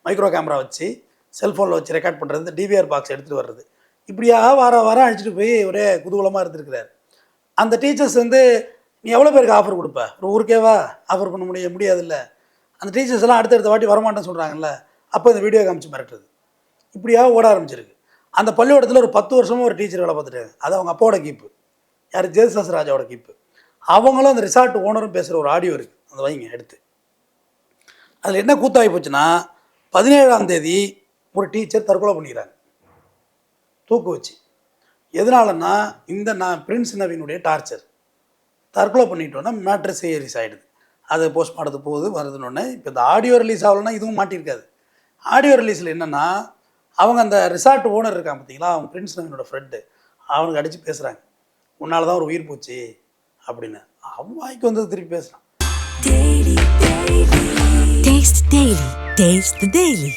Micro camera வச்சு செல்ஃபோனில் வச்சு ரெக்கார்ட் பண்ணுறது, டிவிஆர் பாக்ஸ் எடுத்துகிட்டு வர்றது, இப்படியா வாரம் அழைச்சிட்டு போய் ஒரே குதூகலமாக இருந்திருக்கிறார். அந்த டீச்சர்ஸ் வந்து நீ எவ்வளோ பேருக்கு ஆஃபர் கொடுப்ப? ஒரு ஊருக்கேவா ஆஃபர் பண்ண முடியாதுல்ல. அந்த டீச்சர்ஸ் எல்லாம் அடுத்தடுத்த வாட்டி வரமாட்டேன்னு சொல்கிறாங்கல்ல, அப்போ இந்த வீடியோ காமிச்சு மிரட்டுறது இப்படியா ஓட ஆரம்பிச்சிருக்கு. அந்த பள்ளிக்கூடத்தில் ஒரு 10 வருஷமாக ஒரு டீச்சர் வேலை பார்த்துட்டாங்க. அது அவங்க அப்பாவோட கீப்பு, யார் ஜேசஸ் ராஜாவோட கீப்பு. அவங்களும் அந்த ரிசார்ட் ஓனரும் பேசுகிற ஒரு ஆடியோ இருக்குது, அந்த வைங்க எடுத்து. அதில் என்ன கூத்தாகி போச்சுன்னா 17ஆம் தேதி ஒரு டீச்சர் தற்கொலை பண்ணிக்கிறாங்க தூக்கு வச்சு. எதனாலன்னா இந்த பிரின்ஸ் நவீனுடைய டார்ச்சர். தற்கொலை பண்ணிட்டோன்னா மேட்ரு சீரியஸ் ஆகிடுது. அது போஸ்ட்மார்ட்டத்துக்கு போகுது வருதுன்னு. இப்போ இந்த ஆடியோ ரிலீஸ் ஆகலைன்னா இதுவும் மாட்டியிருக்காது. ஆடியோ ரிலீஸில் என்னென்னா அவங்க அந்த ரிசார்ட் ஓனர் இருக்காங்க பார்த்தீங்களா, அவங்க பிரின்ஸ் நவீனோட ஃப்ரெண்டு, அவனுக்கு அடித்து பேசுகிறாங்க, உன்னால தான் ஒரு உயிர் போச்சு அப்படின்னு. அவன் வாய்க்கு வந்து திருப்பி பேசுகிறான். Taste the Daily.